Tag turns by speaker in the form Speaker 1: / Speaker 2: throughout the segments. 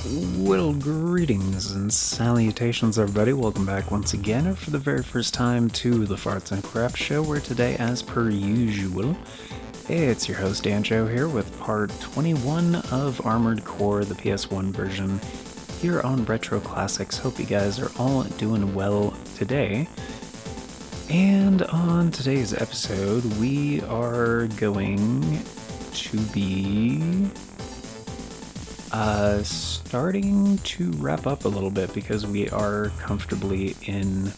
Speaker 1: Well, greetings and salutations, everybody. Welcome back once again, or for the very first time, to the Farts and Crap Show, where today, as per usual, it's your host, Danjo, here with part 21 of Armored Core, the PS1 version, here on Retro Classics. Hope you guys are all doing well today. And on today's episode, we are going to be starting to wrap up a little bit because we are comfortably in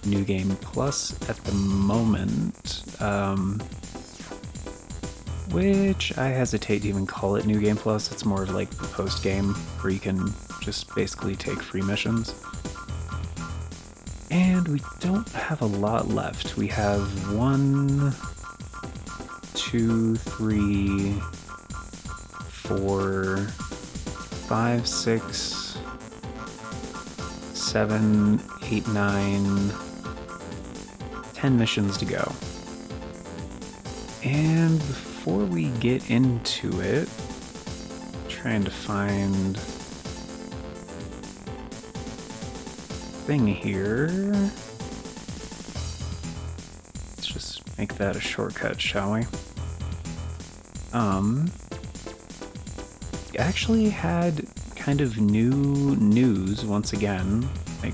Speaker 1: New Game Plus at the moment, which I hesitate to even call it New Game Plus. It's more of like the post game where you can just basically take free missions. And we don't have a lot left. We have 1, 2, 3, 4, 5, 6, 7, 8, 9, 10 missions to go. And before we get into it, I'm trying to find thing here. Let's just make that a shortcut, shall we? Actually had kind of new news once again. Like,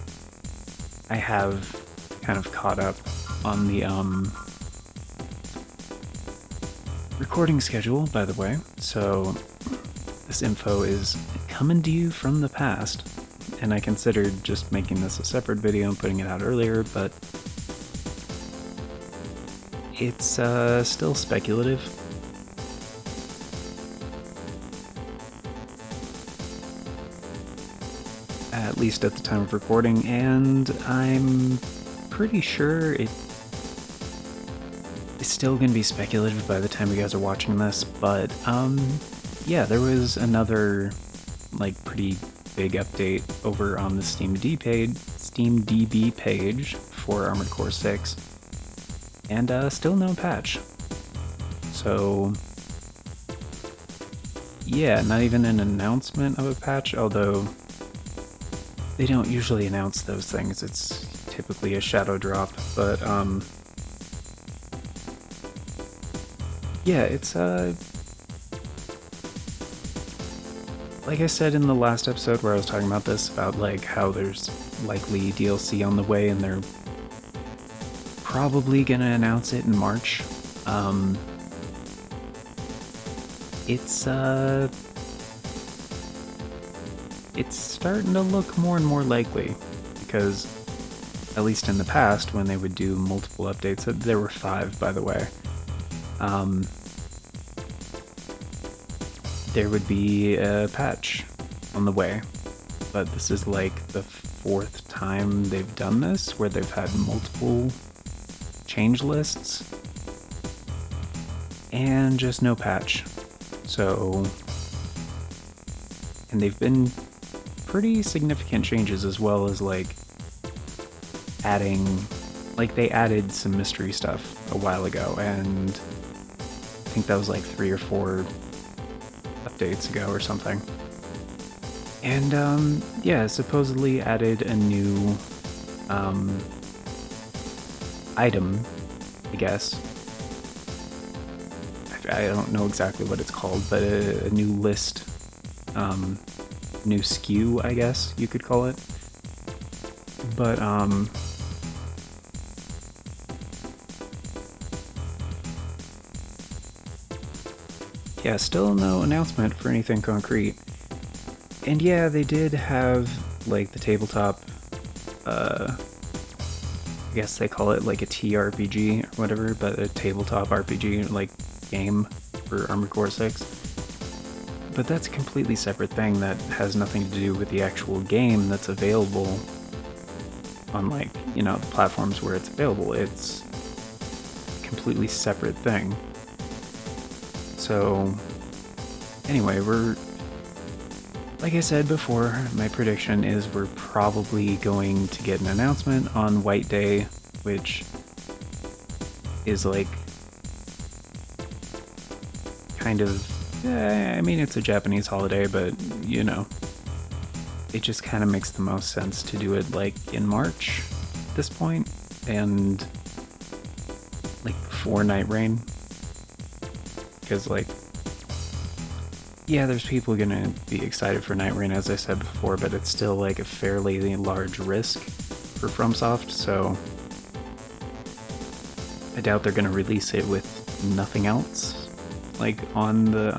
Speaker 1: I have kind of caught up on the recording schedule, by the way, so this info is coming to you from the past, and I considered just making this a separate video and putting it out earlier, but it's still speculative. At least at the time of recording, and I'm pretty sure it's still going to be speculative by the time you guys are watching this, but yeah, there was another like pretty big update over on the SteamDB page for Armored Core 6, and still no patch. So yeah, not even an announcement of a patch, although they don't usually announce those things. It's typically a shadow drop, but yeah, it's like I said in the last episode where I was talking about this, about like how there's likely DLC on the way and they're probably gonna announce it in March. It's starting to look more and more likely, because at least in the past when they would do multiple updates, there were 5 by the way, there would be a patch on the way, but this is like the 4th time they've done this where they've had multiple change lists and just no patch. So, and they've been pretty significant changes, as well as like adding, like they added some mystery stuff a while ago, and I think that was like 3 or 4 updates ago or something. And yeah, supposedly added a new item, I guess. I don't know exactly what it's called, but a new list, new SKU, I guess you could call it. But yeah, still no announcement for anything concrete. And yeah, they did have like the tabletop, I guess they call it like a TRPG or whatever, but a tabletop RPG like game for Armored Core 6. But that's a completely separate thing that has nothing to do with the actual game that's available on, like, you know, the platforms where it's available. It's a completely separate thing. So anyway, like I said before, my prediction is we're probably going to get an announcement on White Day, which is like kind of, I mean, it's a Japanese holiday, but you know, it just kind of makes the most sense to do it like in March at this point, and like before Night Rain, because like, yeah, there's people gonna be excited for Night Rain, as I said before, but it's still like a fairly large risk for FromSoft, so I doubt they're gonna release it with nothing else, like on the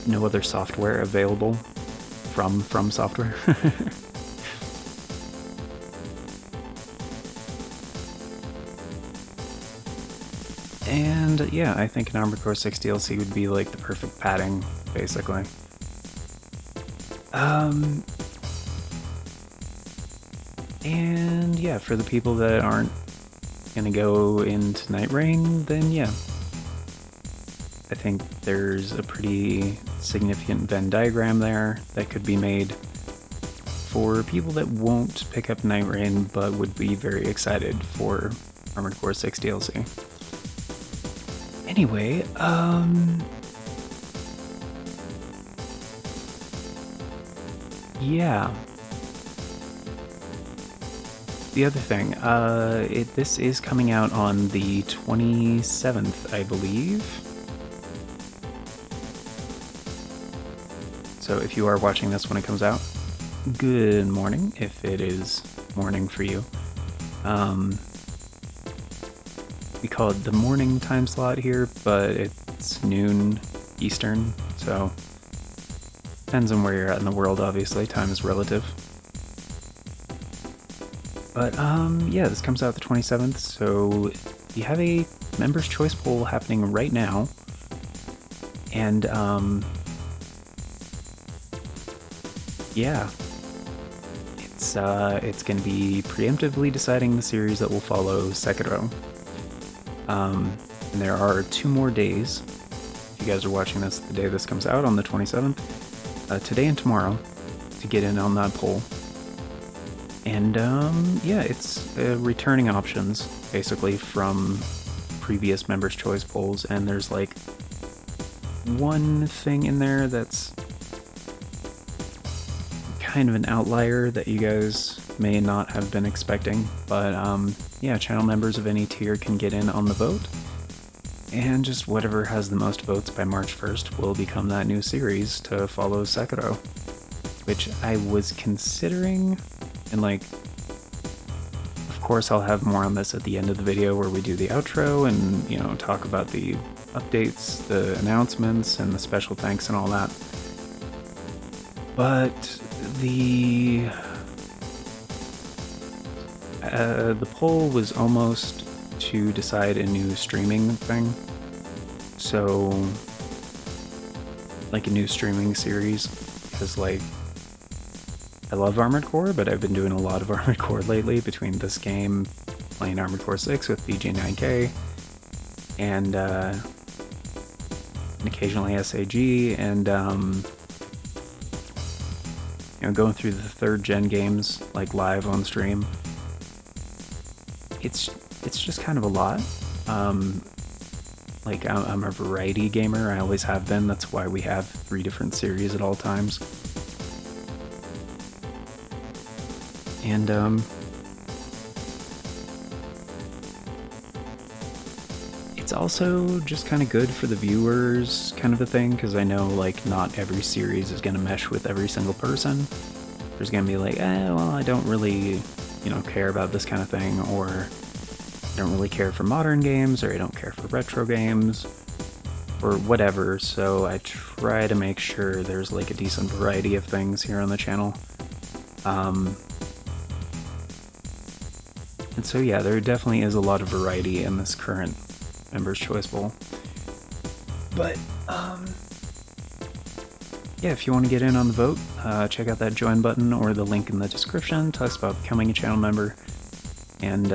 Speaker 1: no other software available from software. And yeah, I think an Armored Core 6 DLC would be like the perfect padding, basically. And yeah, for the people that aren't gonna go into Night Rain, then yeah, I think there's a pretty significant Venn diagram there that could be made for people that won't pick up Night Rain but would be very excited for Armored Core 6 DLC. Anyway, yeah. The other thing, this is coming out on the 27th, I believe. So if you are watching this when it comes out, good morning, if it is morning for you. We call it the morning time slot here, but it's noon Eastern, so depends on where you're at in the world, obviously. Time is relative. But yeah, this comes out the 27th, so you have a Members' Choice poll happening right now, and yeah, it's going to be preemptively deciding the series that will follow Sekiro. And there are 2 more days, if you guys are watching this the day this comes out on the 27th, today and tomorrow, to get in on that poll. And yeah, it's returning options, basically, from previous Members' Choice polls, and there's like one thing in there that's kind of an outlier that you guys may not have been expecting, but yeah, channel members of any tier can get in on the vote, and just whatever has the most votes by March 1st will become that new series to follow Sekiro, which I was considering, and like, of course I'll have more on this at the end of the video where we do the outro and, you know, talk about the updates, the announcements, and the special thanks and all that. But the poll was almost to decide a new streaming thing. So, like a new streaming series, because like, I love Armored Core, but I've been doing a lot of Armored Core lately between this game, playing Armored Core 6 with BJ9K, and occasionally SAG, and you know, going through the 3rd gen games like live on stream. It's just kind of a lot. Like I'm a variety gamer. I always have been. That's why we have 3 different series at all times. And it's also just kind of good for the viewers, kind of a thing, because I know like not every series is going to mesh with every single person. There's going to be like, well, I don't really, you know, care about this kind of thing, or I don't really care for modern games, or I don't care for retro games, or whatever. So I try to make sure there's like a decent variety of things here on the channel. And so yeah, there definitely is a lot of variety in this current Members' Choice Bowl. But yeah, if you want to get in on the vote, check out that join button or the link in the description. Talks about becoming a channel member. And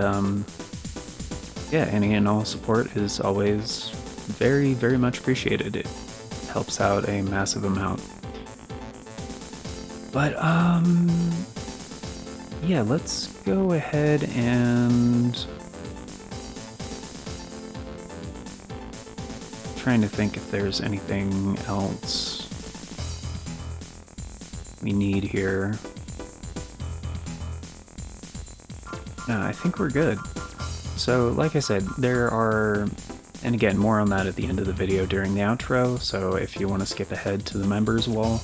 Speaker 1: yeah, any and all support is always very, very much appreciated. It helps out a massive amount. But yeah, let's go ahead and trying to think if there's anything else we need here. No, I think we're good. So, like I said, there are, and again, more on that at the end of the video during the outro, so if you want to skip ahead to the members wall,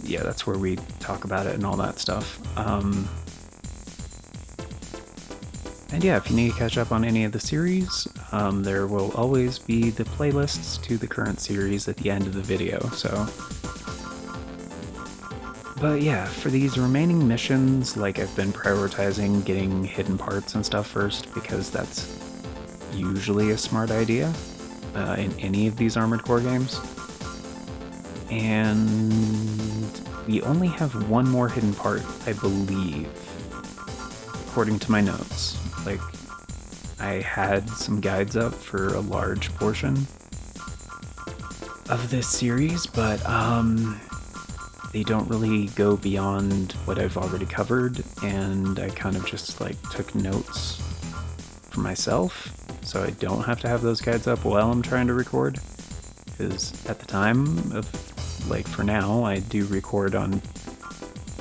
Speaker 1: yeah, that's where we talk about it and all that stuff. And yeah, if you need to catch up on any of the series, there will always be the playlists to the current series at the end of the video, so... But yeah, for these remaining missions, like, I've been prioritizing getting hidden parts and stuff first, because that's usually a smart idea in any of these Armored Core games. And we only have one more hidden part, I believe, according to my notes. Like, I had some guides up for a large portion of this series, but they don't really go beyond what I've already covered, and I kind of just like took notes for myself, so I don't have to have those guides up while I'm trying to record, because at the time of, like, for now, I do record on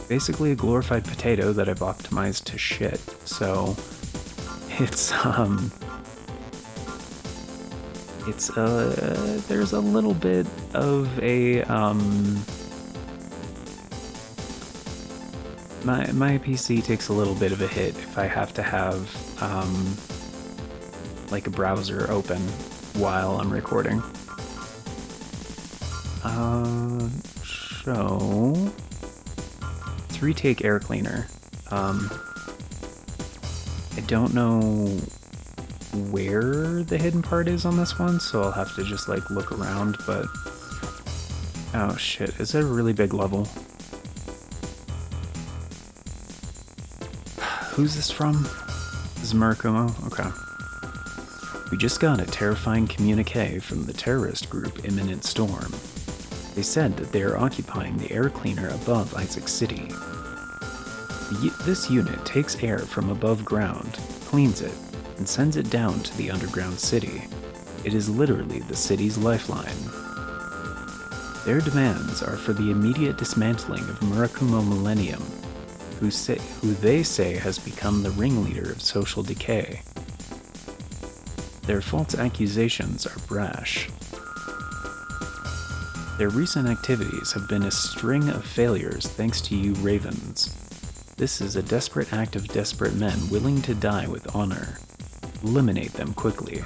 Speaker 1: basically a glorified potato that I've optimized to shit, so it's there's a little bit of a my PC takes a little bit of a hit if I have to have like a browser open while I'm recording. So let's retake air cleaner. I don't know where the hidden part is on this one, so I'll have to just like look around, but oh shit, is that a really big level? Who's this from? This is Murakumo? Okay. We just got a terrifying communique from the terrorist group Imminent Storm. They said that they are occupying the air cleaner above Isaac City. This unit takes air from above ground, cleans it, and sends it down to the underground city. It is literally the city's lifeline. Their demands are for the immediate dismantling of Murakumo Millennium, who they say has become the ringleader of social decay. Their false accusations are brash. Their recent activities have been a string of failures thanks to you Ravens. This is a desperate act of desperate men willing to die with honor. Eliminate them quickly.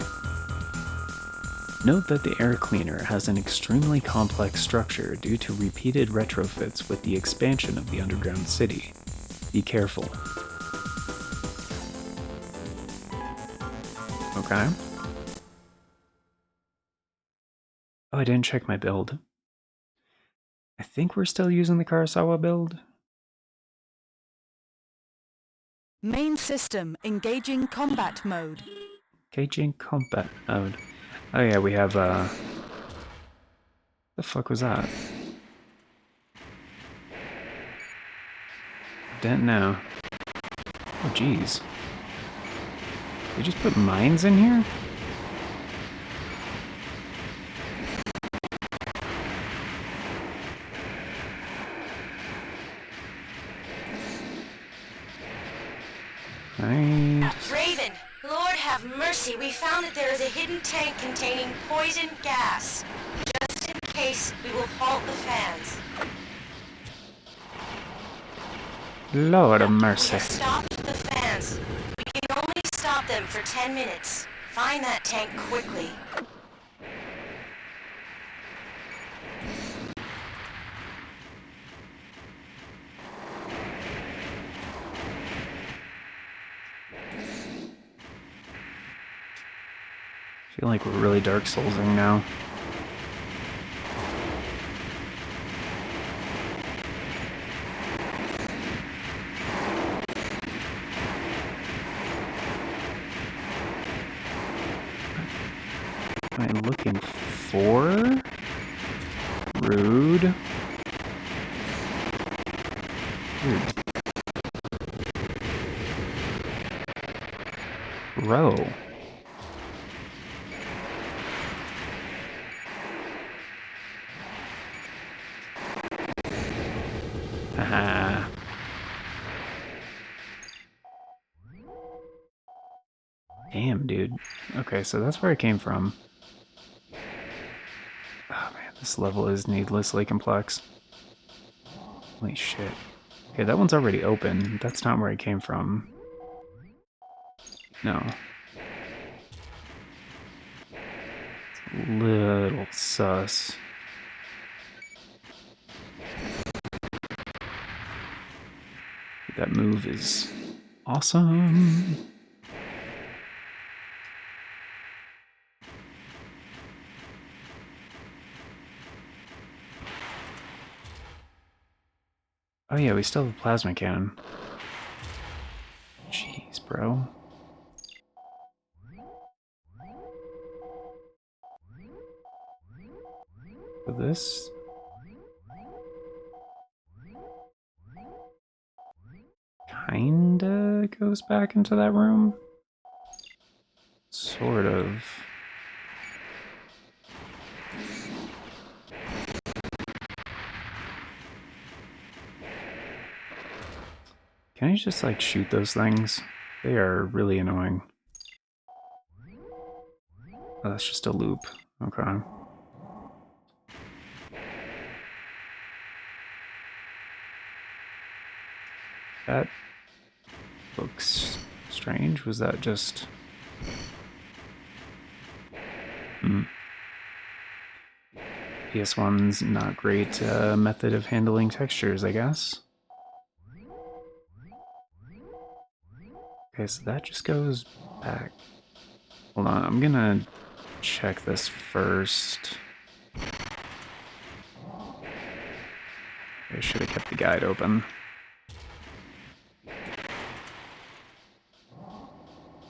Speaker 1: Note that the air cleaner has an extremely complex structure due to repeated retrofits with the expansion of the underground city. Be careful. Okay. Oh, I didn't check my build. I think we're still using the Karasawa build.
Speaker 2: Main system engaging combat mode.
Speaker 1: Engaging combat mode. Oh yeah, we have the fuck was that? Didn't know. Oh jeez. They just put mines in here? Right.
Speaker 3: Raven, Lord have mercy, we found that there is a hidden tank containing poison gas. Just in case, we will halt the fans.
Speaker 1: Lord of mercy.
Speaker 3: We have stopped the fans. We can only stop them for 10 minutes. Find that tank quickly.
Speaker 1: I feel like we're really Dark Soulsing now. What am I looking for? Rude. Weird. Row. Damn, dude. Okay, so that's where I came from. Oh man, this level is needlessly complex. Holy shit. Okay, that one's already open. That's not where I came from. No. It's a little sus. That move is awesome. Oh yeah, we still have a plasma cannon. Jeez, bro. So this... kinda goes back into that room? Sort of. Can I just, like, shoot those things? They are really annoying. Oh, that's just a loop. Okay. That looks strange. Was that just... PS1's not great method of handling textures, I guess. Okay, so that just goes back. Hold on, I'm gonna check this first. I should have kept the guide open.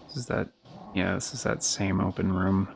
Speaker 1: This is that... yeah, this is that same open room.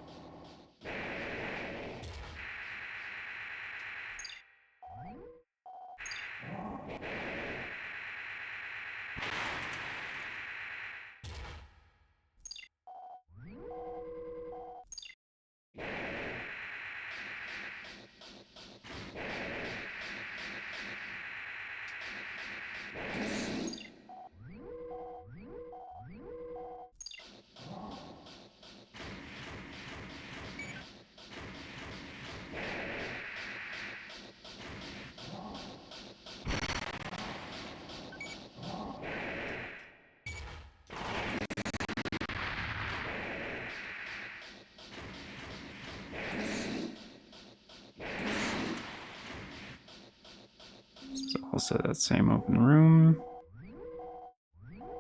Speaker 1: This is also that same open room.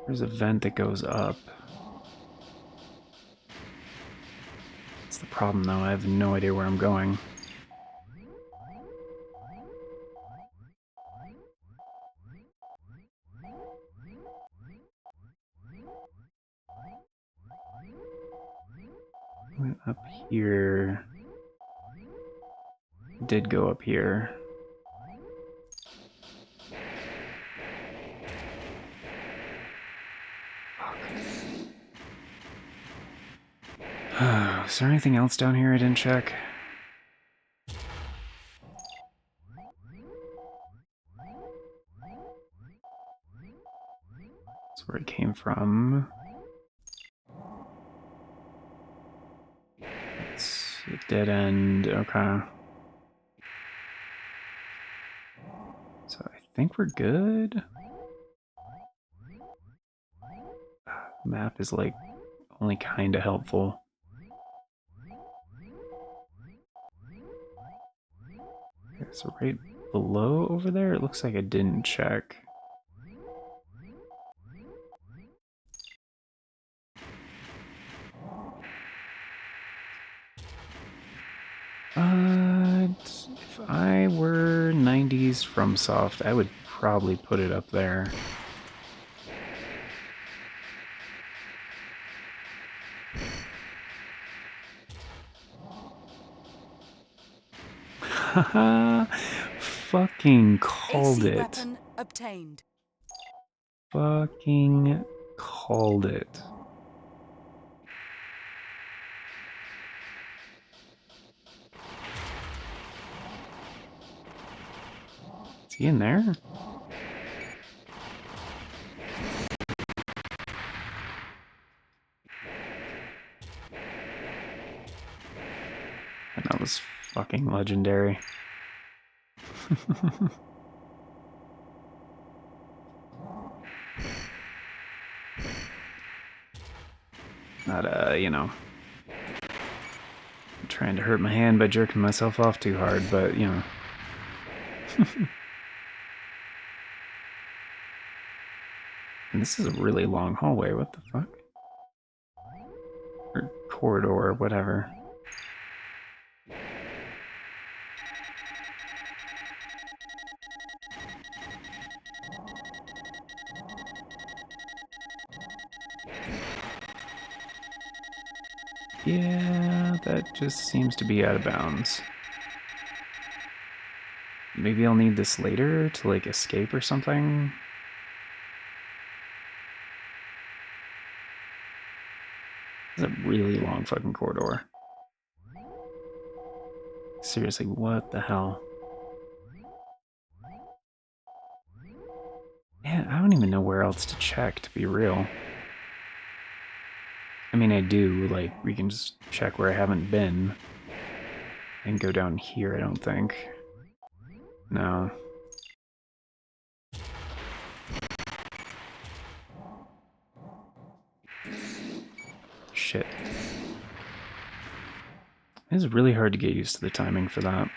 Speaker 1: There's a vent that goes up. That's the problem, though. I have no idea where I'm going. Went up here. Did go up here. Is there anything else down here I didn't check? That's where it came from. It's a dead end. Okay. So I think we're good. Map is like only kind of helpful. Okay, so right below over there, it looks like I didn't check. If I were 90s FromSoft, I would probably put it up there. Haha! Fucking called
Speaker 2: AC
Speaker 1: it.
Speaker 2: weapon obtained.
Speaker 1: Fucking called it. Is he in there? That was fucking legendary. Not, you know, I'm trying to hurt my hand by jerking myself off too hard, but, you know. And this is a really long hallway, what the fuck? Or corridor, whatever. Yeah, that just seems to be out of bounds. Maybe I'll need this later to, like, escape or something? This is a really long fucking corridor. Seriously, what the hell? Man, I don't even know where else to check, to be real. I mean, I do, like, we can just check where I haven't been. And go down here, I don't think. No. Shit. It's really hard to get used to the timing for that.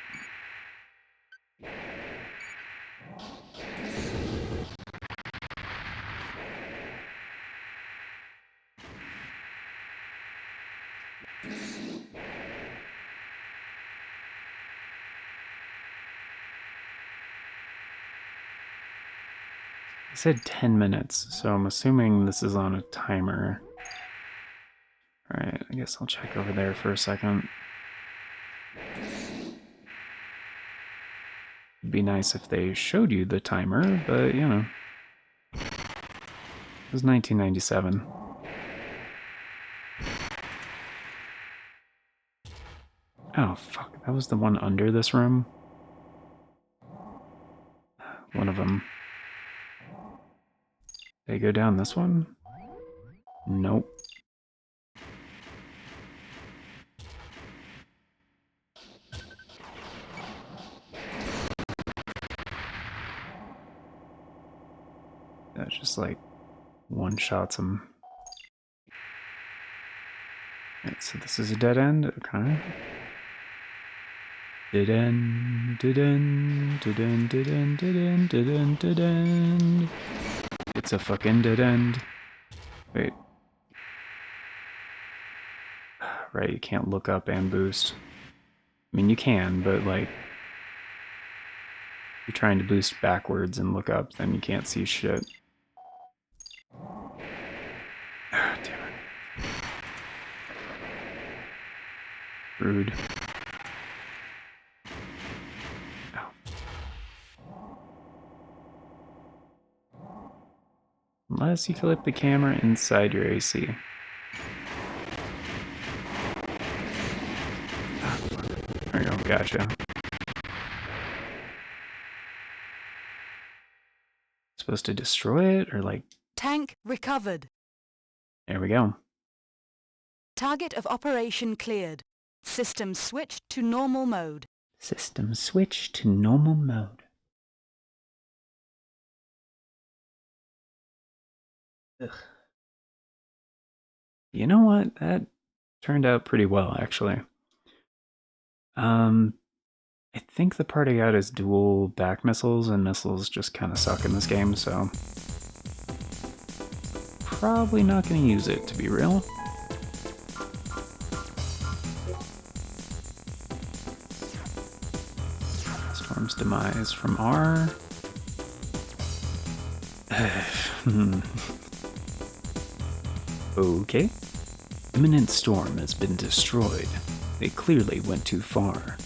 Speaker 1: I said 10 minutes, so I'm assuming this is on a timer. Alright, I guess I'll check over there for a second. It'd be nice if they showed you the timer, but, you know. It was 1997. Oh, fuck. That was the one under this room? One of them. They go down this one? Nope. That just like one-shots him. Right, so this is a dead end? Okay. Dead end, dead end, dead end, dead end, dead end, dead end, dead end. It's a fucking dead end. Wait. Right, you can't look up and boost. I mean, you can, but like, if you're trying to boost backwards and look up, then you can't see shit. Ah, damn it. Rude. Unless you flip the camera inside your AC. Ah, fuck. There you go, gotcha. Supposed to destroy it, or like...
Speaker 2: Tank recovered.
Speaker 1: There we go.
Speaker 2: Target of operation cleared. System switched to normal mode.
Speaker 1: System switch to normal mode. Ugh. You know what? That turned out pretty well, actually. I think the part I got is dual back missiles, and missiles just kind of suck in this game, so... Probably not going to use it, to be real. Storm's demise from R. Okay. Imminent storm has been destroyed. They clearly went too far.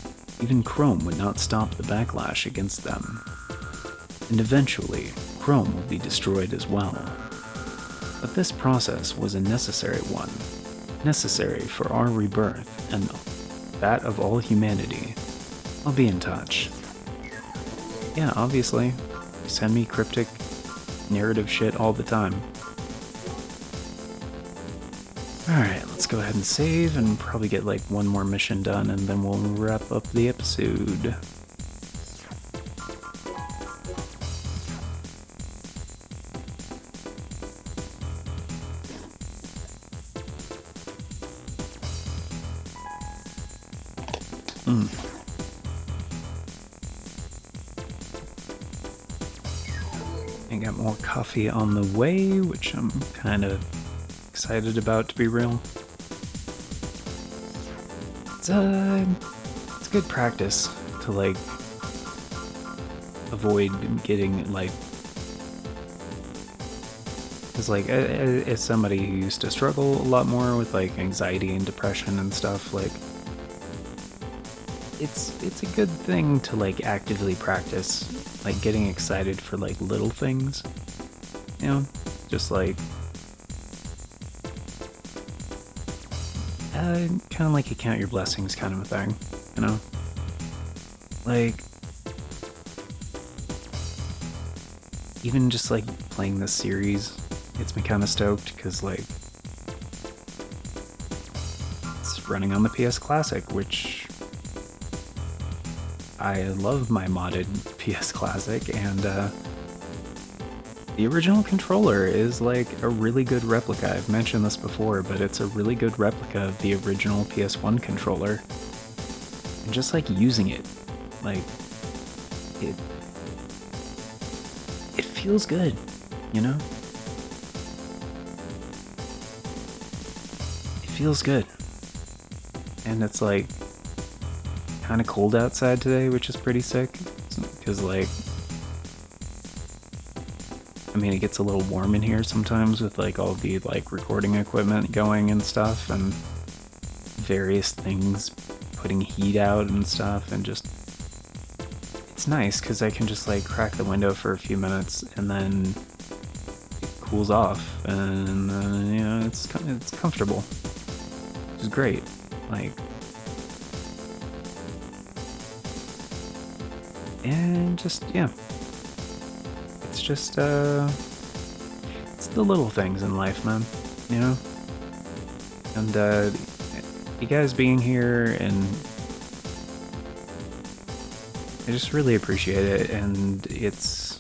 Speaker 1: Even Chrome would not stop the backlash against them. And eventually, Chrome will be destroyed as well. But this process was a necessary one. Necessary for our rebirth and that of all humanity. I'll be in touch. Yeah, obviously. You send me cryptic narrative shit all the time. Alright, let's go ahead and save and probably get like one more mission done and then we'll wrap up the episode. I got more coffee on the way, which I'm kind of excited about, to be real. It's good practice to like avoid getting like, because like as somebody who used to struggle a lot more with like anxiety and depression and stuff, like it's a good thing to like actively practice like getting excited for like little things, you know, just like kind of like a count your blessings kind of a thing, you know, like even just like playing this series gets me kind of stoked because like it's running on the PS Classic, which I love my modded PS Classic, and the original controller is like a really good replica. I've mentioned this before, but it's a really good replica of the original PS1 controller. And just like using it, like it feels good, you know? It feels good. And it's like kind of cold outside today, which is pretty sick, because like I mean it gets a little warm in here sometimes with like all the like recording equipment going and stuff and various things putting heat out and stuff, and just it's nice because I can just like crack the window for a few minutes and then it cools off, and you know, it's comfortable, which is great. Like, and just, yeah, it's just, it's the little things in life, man, you know? And, you guys being here, and I just really appreciate it, and it's,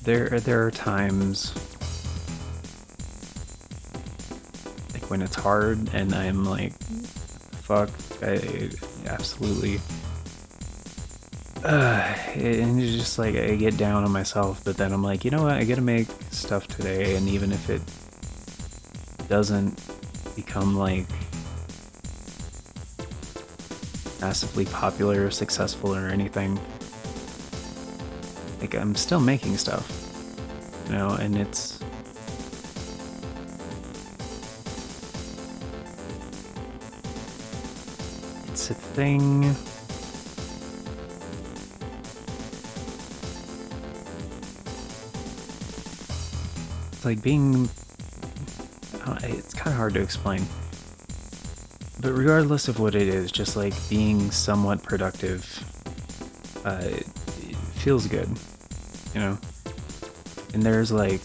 Speaker 1: there are times, like, when it's hard, and I'm like, fuck, I absolutely, and it's just like, I get down on myself, but then I'm like, you know what, I gotta make stuff today, and even if it doesn't become like massively popular or successful or anything, like I'm still making stuff, you know, and it's a thing. It's like being, it's kind of hard to explain, but regardless of what it is, just like being somewhat productive, it feels good, you know? And there's like,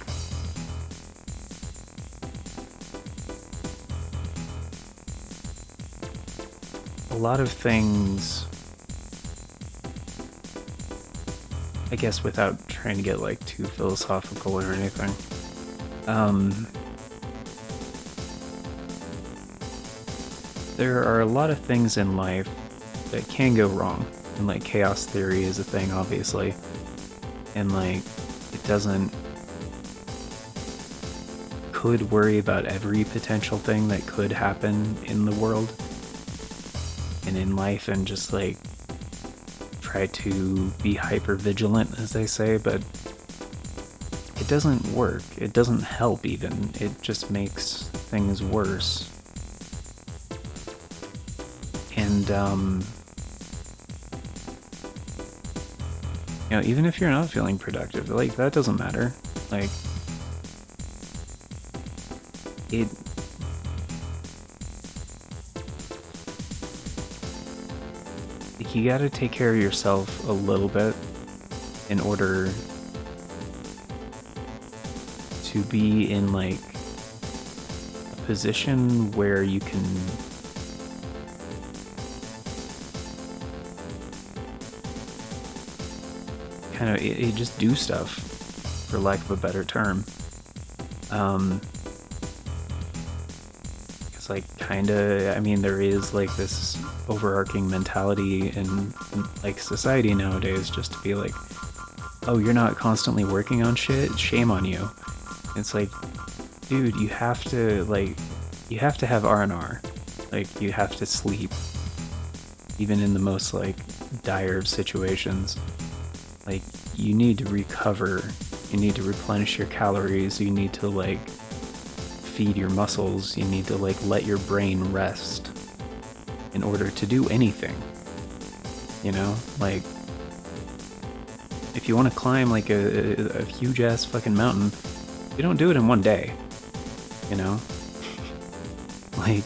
Speaker 1: a lot of things, I guess without trying to get like too philosophical or anything, there are a lot of things in life that can go wrong, and like chaos theory is a thing, obviously, and like it could worry about every potential thing that could happen in the world and in life, and just like try to be hyper vigilant, as they say, but it doesn't work. It doesn't help even. It just makes things worse. And you know, even if you're not feeling productive, like that doesn't matter. Like you gotta take care of yourself a little bit in order to be in like a position where you can kind of just do stuff, for lack of a better term. It's like kinda, I mean, there is like this overarching mentality in like society nowadays, just to be like, oh, you're not constantly working on shit? Shame on you. It's like, dude, you have to have R&R. Like, you have to sleep. Even in the most, like, dire of situations. Like, you need to recover. You need to replenish your calories. You need to, like, feed your muscles. You need to, like, let your brain rest in order to do anything. You know? Like, if you want to climb, like, a huge-ass fucking mountain, you don't do it in one day. You know? Like,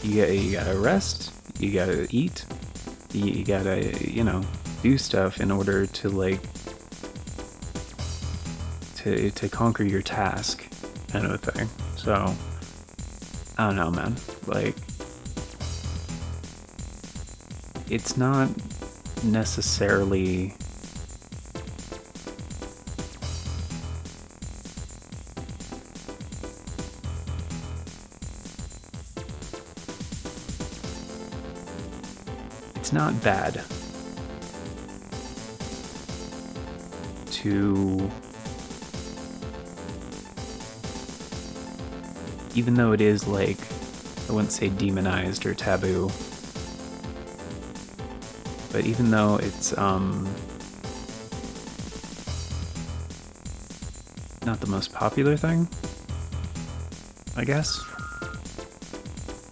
Speaker 1: you gotta rest, you gotta eat, you gotta, you know, do stuff in order to, like, to conquer your task, kind of a thing. So, I don't know, man. Like, it's not necessarily... It's not bad to, even though it is like, I wouldn't say demonized or taboo, but even though it's not the most popular thing, I guess,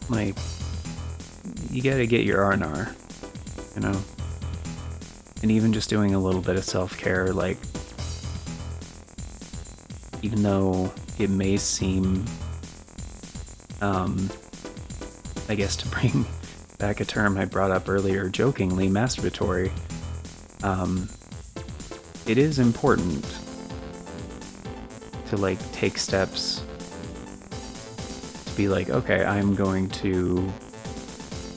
Speaker 1: like, you gotta get your R&R. You know, and even just doing a little bit of self-care, like, even though it may seem, I guess, to bring back a term I brought up earlier jokingly, masturbatory, it is important to, like, take steps to be like, okay, I'm going to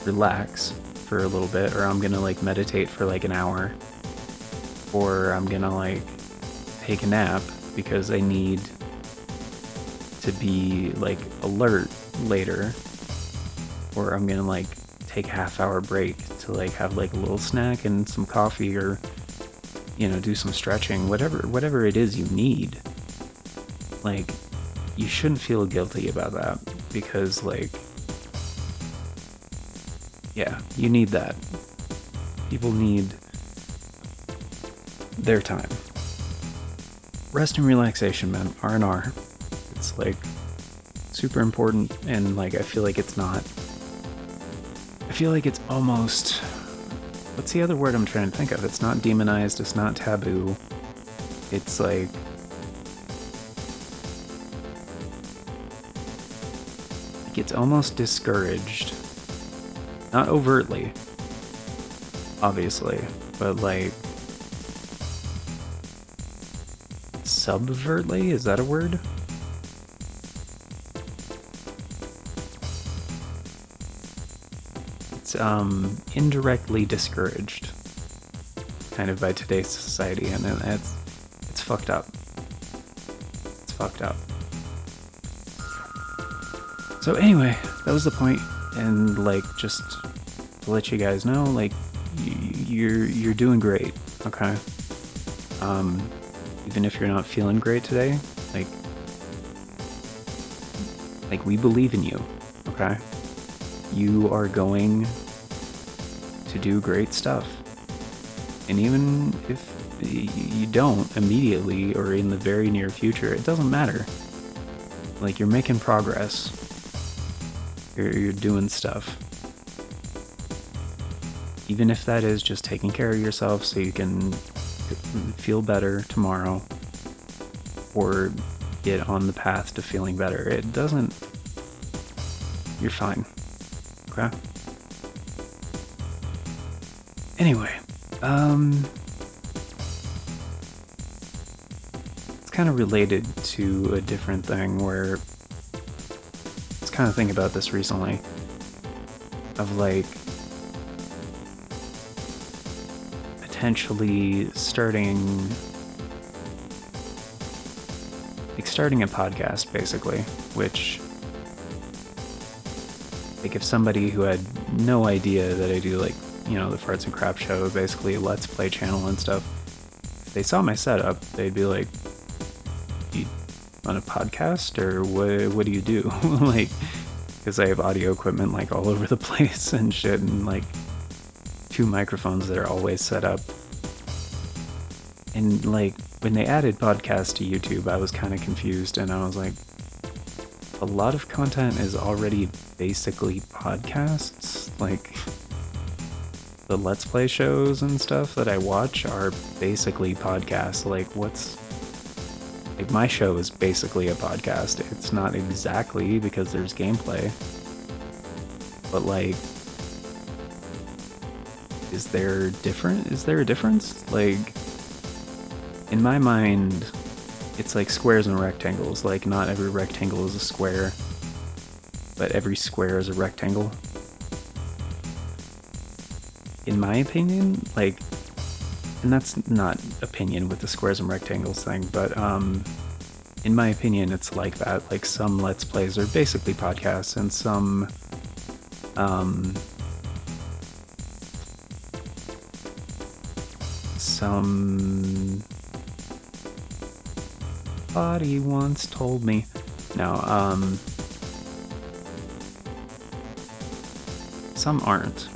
Speaker 1: relax for a little bit, or I'm gonna, like, meditate for like an hour, or I'm gonna, like, take a nap because I need to be, like, alert later, or I'm gonna, like, take a half-hour break to, like, have, like, a little snack and some coffee, or, you know, do some stretching, whatever it is you need. Like, you shouldn't feel guilty about that, because, like, yeah, you need that. People need their time. Rest and relaxation, man. R&R. It's, like, super important, and, like, I feel like it's not... I feel like it's almost... What's the other word I'm trying to think of? It's not demonized, it's not taboo. It's, like... it's almost discouraged. Not overtly, obviously, but, like, subvertly? Is that a word? It's, indirectly discouraged, kind of, by today's society, and it's fucked up. It's fucked up. So anyway, that was the point. And, like, just to let you guys know, like, you're doing great, okay? Even if you're not feeling great today, like, we believe in you, okay? You are going to do great stuff. And even if you don't immediately or in the very near future, it doesn't matter. Like, you're making progress. You're doing stuff. Even if that is just taking care of yourself so you can feel better tomorrow, or get on the path to feeling better. It doesn't... You're fine. Okay? Anyway, it's kind of related to a different thing where I was kind of thinking about this recently, of like potentially starting a podcast, basically, which, like, if somebody who had no idea that I do, like, you know, the Farts and Crap Show, basically a Let's Play channel and stuff, if they saw my setup, they'd be like, you on a podcast, or what do you do? Like, because I have audio equipment, like, all over the place and shit, and, like, 2 microphones that are always set up. And, like, when they added podcasts to YouTube, I was kind of confused, and I was like, a lot of content is already basically podcasts. Like, the Let's Play shows and stuff that I watch are basically podcasts. Like, like, my show is basically a podcast. It's not exactly, because there's gameplay. But, like, is there a difference? Like, in my mind, it's like squares and rectangles. Like, not every rectangle is a square, but every square is a rectangle. In my opinion, like, and that's not opinion with the squares and rectangles thing, but in my opinion, it's like that. Like, some Let's Plays are basically podcasts, and some somebody once told me. No, some aren't,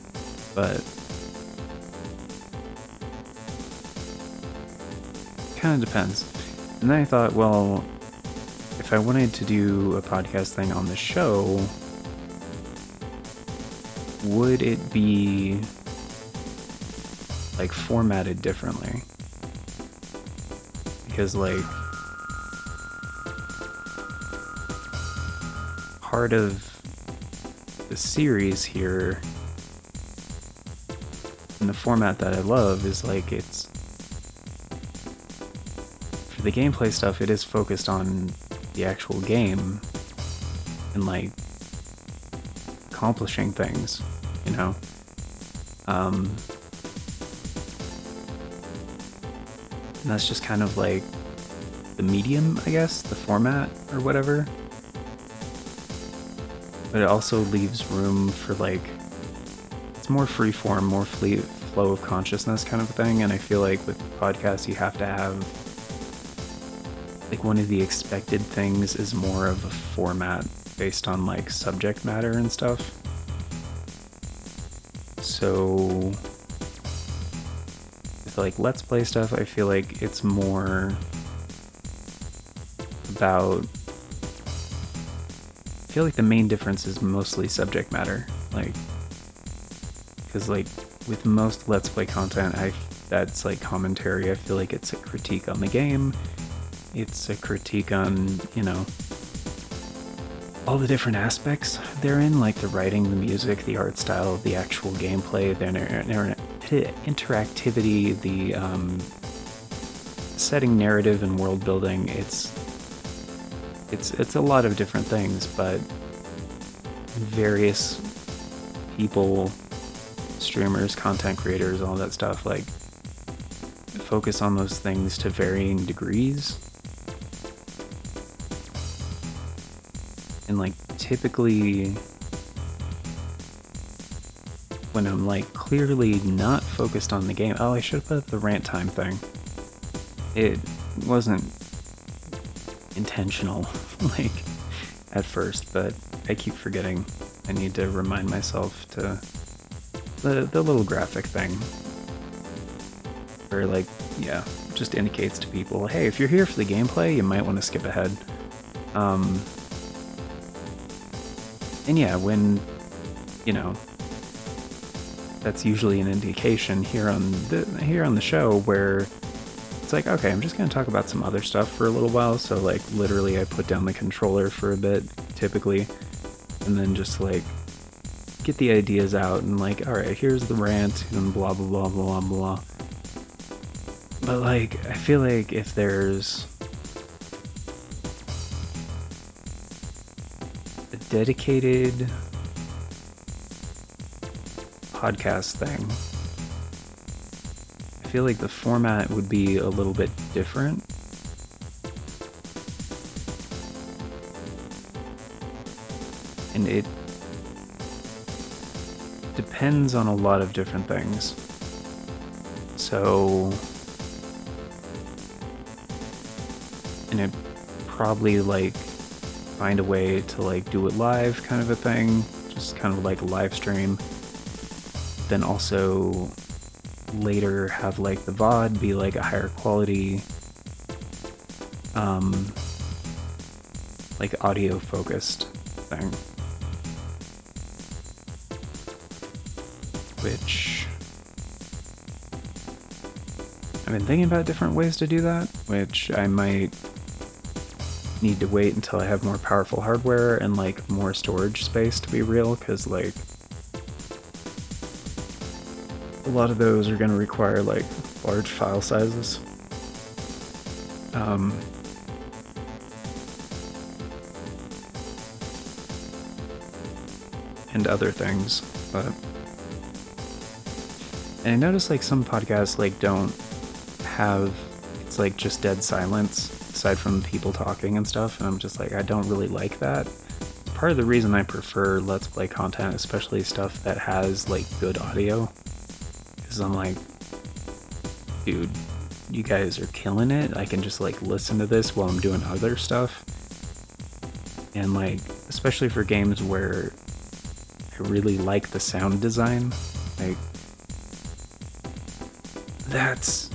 Speaker 1: but kind of depends. And then I thought, well, if I wanted to do a podcast thing on the show, would it be, like, formatted differently? Because, like, part of the series here, and the format that I love, is, like, it's, for the gameplay stuff, it is focused on the actual game and, like, accomplishing things, you know? And that's just kind of like the medium, I guess, the format or whatever. But it also leaves room for, like, it's more freeform, more flow of consciousness kind of thing. And I feel like with podcasts, you have to have, like, one of the expected things is more of a format based on, like, subject matter and stuff. So with, like, Let's Play stuff, I feel like it's more about, I feel like the main difference is mostly subject matter. Like, because, like, with most Let's Play content, that's, like, commentary. I feel like it's a critique on the game. It's a critique on, you know, all the different aspects therein, like the writing, the music, the art style, the actual gameplay, the interactivity, the setting, narrative, and world building. It's a lot of different things, but various people, streamers, content creators, all that stuff, like, focus on those things to varying degrees. And, like, typically when I'm, like, clearly not focused on the game, oh, I should have put the rant time thing. It wasn't intentional, like, at first, but I keep forgetting. I need to remind myself to the little graphic thing where, like, yeah, just indicates to people, hey, if you're here for the gameplay, you might want to skip ahead. And yeah, when, you know, that's usually an indication here on the show where it's like, okay, I'm just going to talk about some other stuff for a little while. So, like, literally I put down the controller for a bit, typically, and then just, like, get the ideas out and, like, all right, here's the rant and blah, blah, blah, blah, blah. But, like, I feel like if there's dedicated podcast thing, I feel like the format would be a little bit different. And it depends on a lot of different things. So, and it probably like find a way to like do it live kind of a thing, just kind of like a live stream. Then also later have like the VOD be like a higher quality, like audio focused thing. Which I've been thinking about different ways to do that, which I might need to wait until I have more powerful hardware and like more storage space to be real, because like a lot of those are going to require like large file sizes. And other things, but and I noticed like some podcasts like don't have, it's like just dead silence aside from people talking and stuff, and I'm just like, I don't really like that. It's part of the reason I prefer Let's Play content, especially stuff that has like good audio, because I'm like, dude, you guys are killing it. I can just like listen to this while I'm doing other stuff. And like, especially for games where I really like the sound design, like that's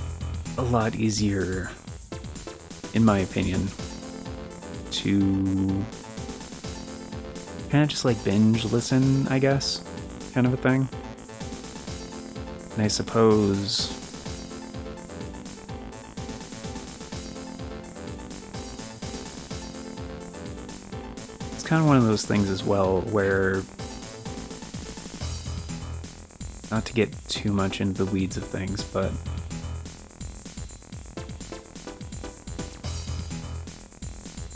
Speaker 1: a lot easier, in my opinion, to kind of just like binge listen, I guess, kind of a thing. And I suppose it's kind of one of those things as well where, not to get too much into the weeds of things, but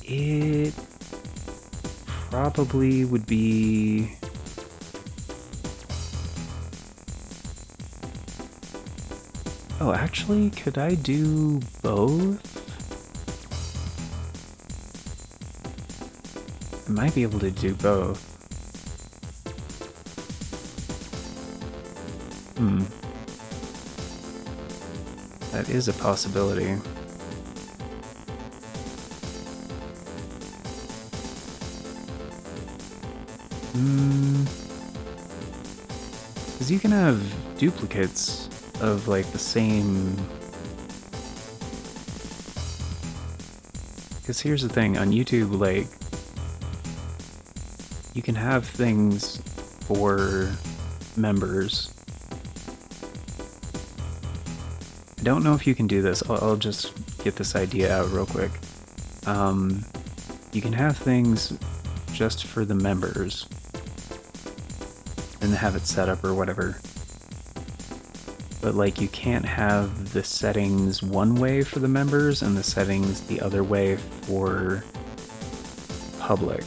Speaker 1: it probably would be oh, actually, could I do both? I might be able to do both. That is a possibility. Because you can have duplicates of like the same. Because here's the thing, on YouTube, like, you can have things for members. I don't know if you can do this. I'll just get this idea out real quick. You can have things just for the members and have it set up or whatever. But like, you can't have the settings one way for the members and the settings the other way for public.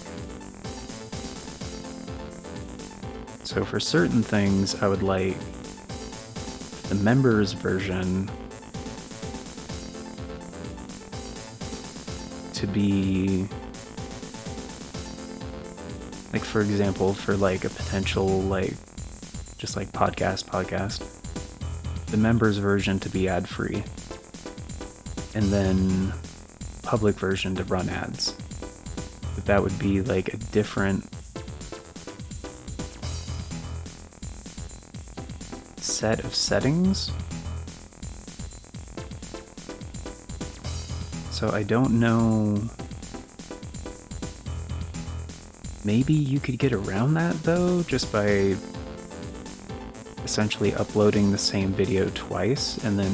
Speaker 1: So for certain things, I would like the members version to be, like, for example, for like a potential like just like podcast, the members version to be ad-free, and then public version to run ads. But that would be like a different set of settings. So I don't know. Maybe you could get around that though, just by essentially uploading the same video twice and then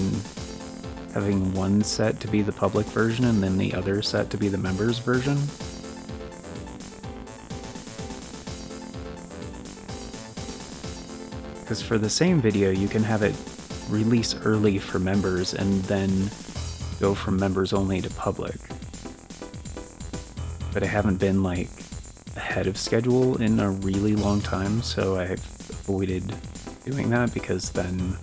Speaker 1: having one set to be the public version and then the other set to be the members version. Because for the same video, you can have it release early for members and then go from members only to public. But I haven't been like ahead of schedule in a really long time, so I've avoided doing that because then,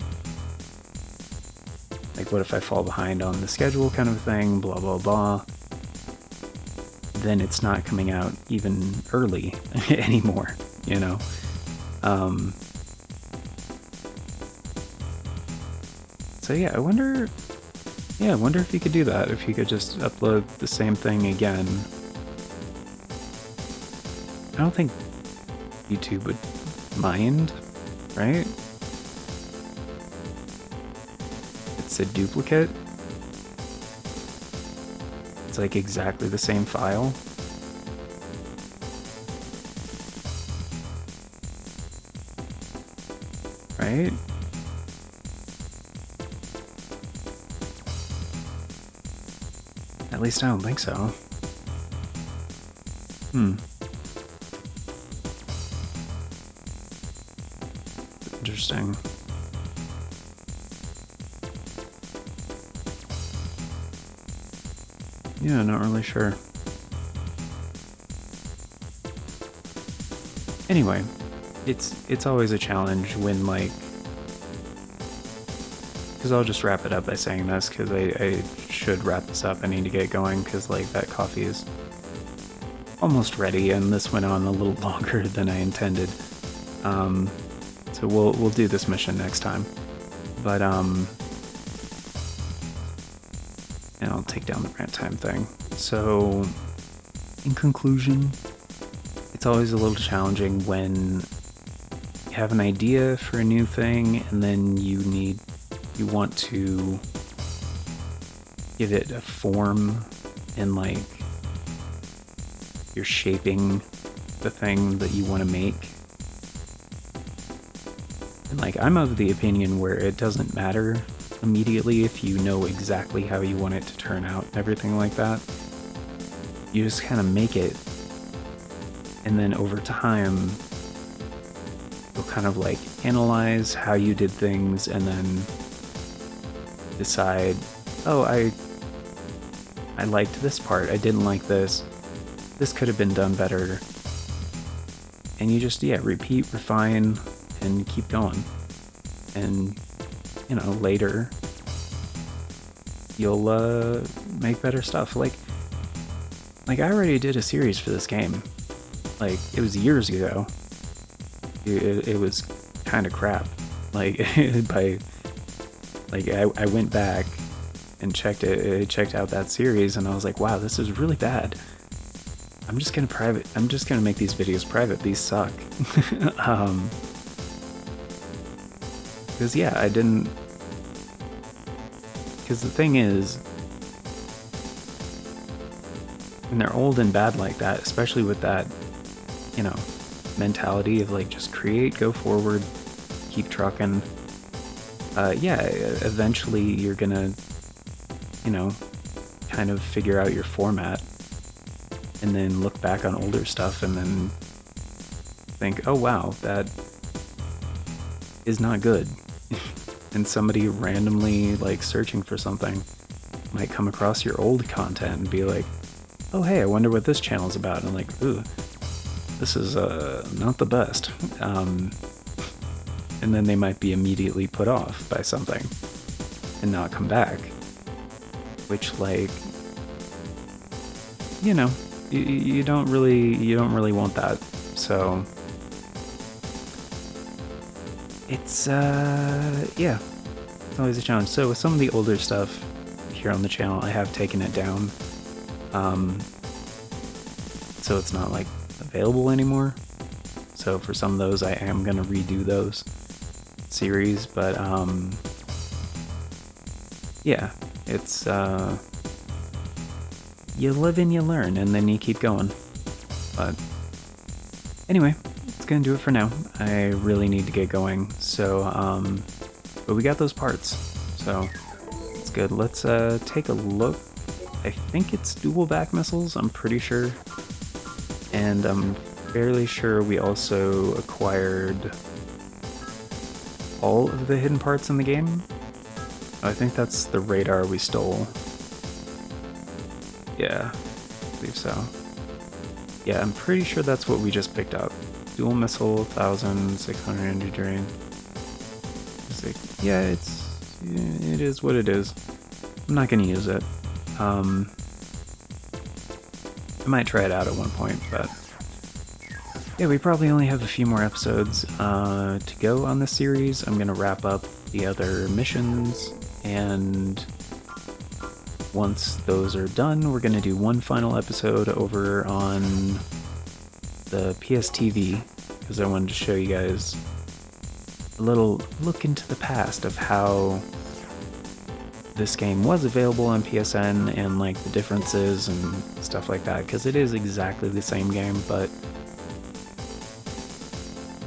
Speaker 1: like, what if I fall behind on the schedule kind of thing, blah blah blah. Then it's not coming out even early anymore, you know? So yeah, I wonder if you could do that, if you could just upload the same thing again. I don't think YouTube would mind, right? It's a duplicate. It's like exactly the same file. Right? At least I don't think so. Interesting. Yeah, not really sure. Anyway, it's always a challenge when, like, because I'll just wrap it up by saying this, because I should wrap this up. I need to get going because, like, that coffee is almost ready, and this went on a little longer than I intended. So we'll do this mission next time. But and I'll take down the rant time thing. So, in conclusion, it's always a little challenging when you have an idea for a new thing and then you want to give it a form, and, like, you're shaping the thing that you want to make. And, like, I'm of the opinion where it doesn't matter immediately if you know exactly how you want it to turn out and everything like that. You just kind of make it, and then over time you'll kind of, like, analyze how you did things and then decide, oh, I liked this part, I didn't like this could have been done better. And you just, yeah, repeat, refine, and keep going. And, you know, later you'll make better stuff. Like I already did a series for this game. Like, it was years ago. It was kind of crap. Like, I went back and checked out that series, and I was like, wow, this is really bad. I'm just gonna make these videos private. These suck. Because, yeah, I didn't... Because the thing is, when they're old and bad like that, especially with that, you know, mentality of, like, just create, go forward, keep trucking, yeah, eventually you're gonna, you know, kind of figure out your format, and then look back on older stuff and then think, oh wow, that is not good. And somebody randomly, like, searching for something might come across your old content and be like, oh hey, I wonder what this channel's about. And I'm like, ooh, this is not the best. And then they might be immediately put off by something and not come back. Which, like, you know, you don't really want that. So it's yeah, it's always a challenge. So with some of the older stuff here on the channel, I have taken it down, so it's not, like, available anymore. So for some of those, I am gonna redo those series, but yeah, it's you live and you learn, and then you keep going. But anyway, it's gonna do it for now. I really need to get going, so but we got those parts, so it's good. Let's take a look. I think it's dual back missiles, I'm pretty sure, and I'm fairly sure we also acquired all of the hidden parts in the game. I think that's the radar we stole. Yeah, I believe so. Yeah, I'm pretty sure that's what we just picked up. Dual missile, 1,600 energy drain. It's like, yeah, it is what it is. I'm not gonna use it. I might try it out at one point, but yeah, we probably only have a few more episodes to go on this series. I'm gonna wrap up the other missions, and once those are done, we're gonna do one final episode over on the PSTV, because I wanted to show you guys a little look into the past of how this game was available on PSN and like the differences and stuff like that, because it is exactly the same game, but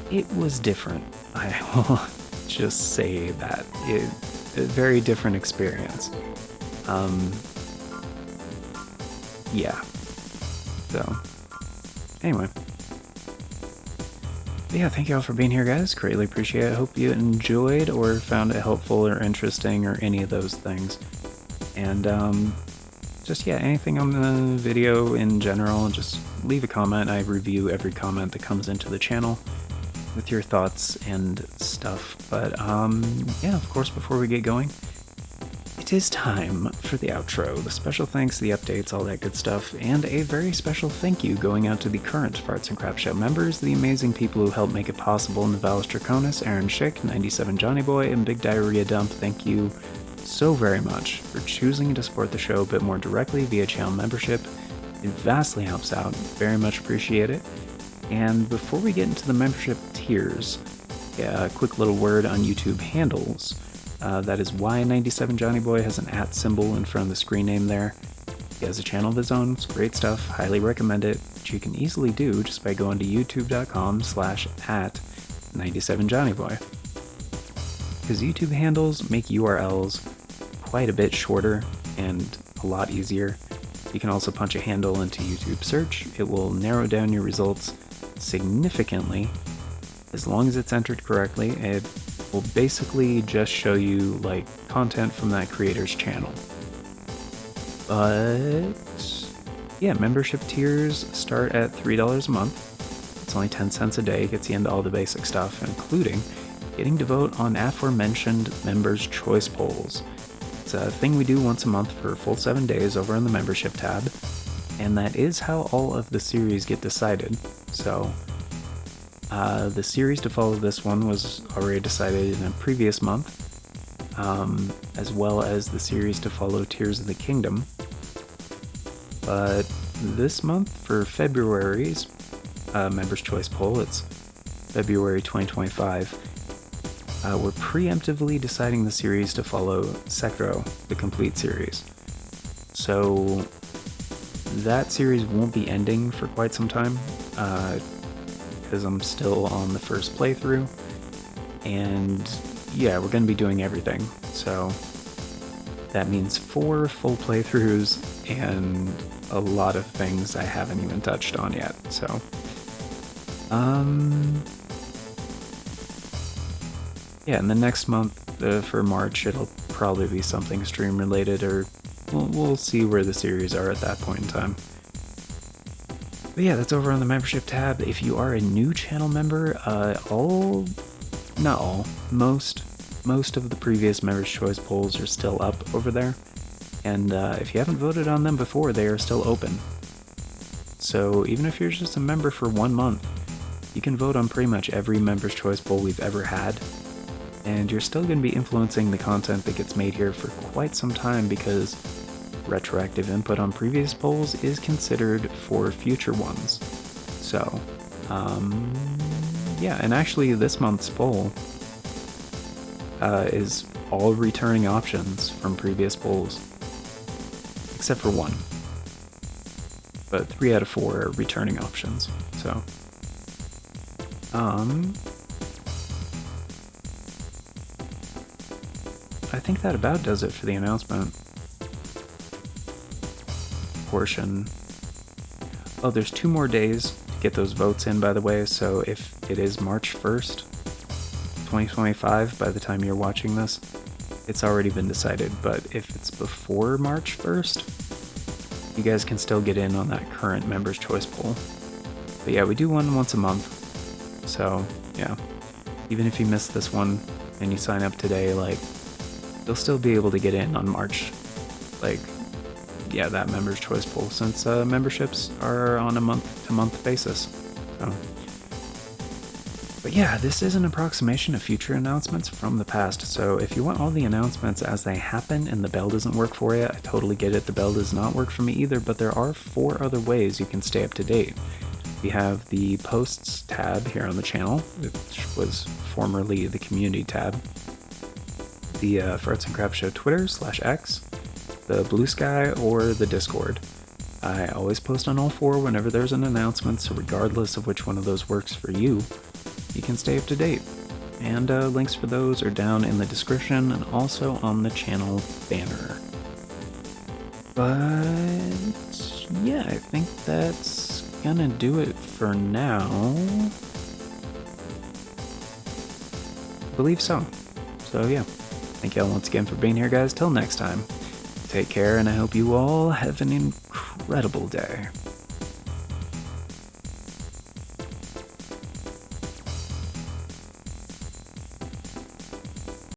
Speaker 1: it was different. I will just say that. A very different experience. Yeah. So, anyway. But yeah, thank you all for being here, guys. Greatly appreciate it. Hope you enjoyed or found it helpful or interesting or any of those things. And just, yeah, anything on the video in general, just leave a comment. I review every comment that comes into the channel with your thoughts and stuff. But yeah, of course, before we get going, it is time for the outro. The special thanks, the updates, all that good stuff, and a very special thank you going out to the current Farts and Crap Show members, the amazing people who helped make it possible: Navalis Draconis, Aaron Schick, 97 Johnny Boy, and Big Diarrhea Dump. Thank you so very much for choosing to support the show a bit more directly via channel membership. It vastly helps out. Very much appreciate it. And before we get into the membership tiers, yeah, a quick little word on YouTube handles. That is why 97 Johnny Boy has an @ symbol in front of the screen name there. He has a channel of his own. It's great stuff. Highly recommend it. Which you can easily do just by going to youtube.com/@97johnnyboy. Because YouTube handles make URLs quite a bit shorter and a lot easier. You can also punch a handle into YouTube search. It will narrow down your results significantly as long as it's entered correctly. It will basically just show you like content from that creator's channel. But yeah, membership tiers start at $3 a month. It's only 10 cents a day. It gets you into all the basic stuff, including getting to vote on aforementioned members' choice polls. It's a thing we do once a month for a full 7 days over on the membership tab, and that is how all of the series get decided. So the series to follow this one was already decided in a previous month, as well as the series to follow Tears of the Kingdom. But this month, for February's Members' Choice Poll, it's February 2025, we're preemptively deciding the series to follow Sekiro, the complete series. So that series won't be ending for quite some time, because I'm still on the first playthrough, and yeah, we're going to be doing everything. So that means 4 full playthroughs and a lot of things I haven't even touched on yet. So yeah, and the next month for March, it'll probably be something stream related, or we'll see where the series are at that point in time. But yeah, that's over on the membership tab. If you are a new channel member, most of the previous Members' Choice polls are still up over there. And if you haven't voted on them before, they are still open. So even if you're just a member for 1 month, you can vote on pretty much every Members' Choice poll we've ever had. And you're still going to be influencing the content that gets made here for quite some time, because retroactive input on previous polls is considered for future ones. So, yeah, and actually this month's poll is all returning options from previous polls, except for 1. But 3 out of 4 are returning options, so, I think that about does it for the announcement portion. Oh, there's 2 more days to get those votes in, by the way, so if it is March 1st, 2025, by the time you're watching this, it's already been decided, but if it's before March 1st, you guys can still get in on that current Members' Choice poll. But yeah, we do one once a month. So yeah, even if you missed this one and you sign up today, like, you'll still be able to get in on March. Like, yeah, that Members' Choice poll, since memberships are on a month-to-month basis. So. But yeah, this is an approximation of future announcements from the past, so if you want all the announcements as they happen and the bell doesn't work for you, I totally get it, the bell does not work for me either, but there are 4 other ways you can stay up to date. We have the Posts tab here on the channel, which was formerly the Community tab, the Farts and Crap Show Twitter /X, the Bluesky, or the Discord. I always post on all 4 whenever there's an announcement, so regardless of which one of those works for you, you can stay up to date. And links for those are down in the description and also on the channel banner. But yeah, I think that's gonna do it for now. I believe so. So yeah, thank y'all once again for being here, guys. Till next time, take care, and I hope you all have an incredible day.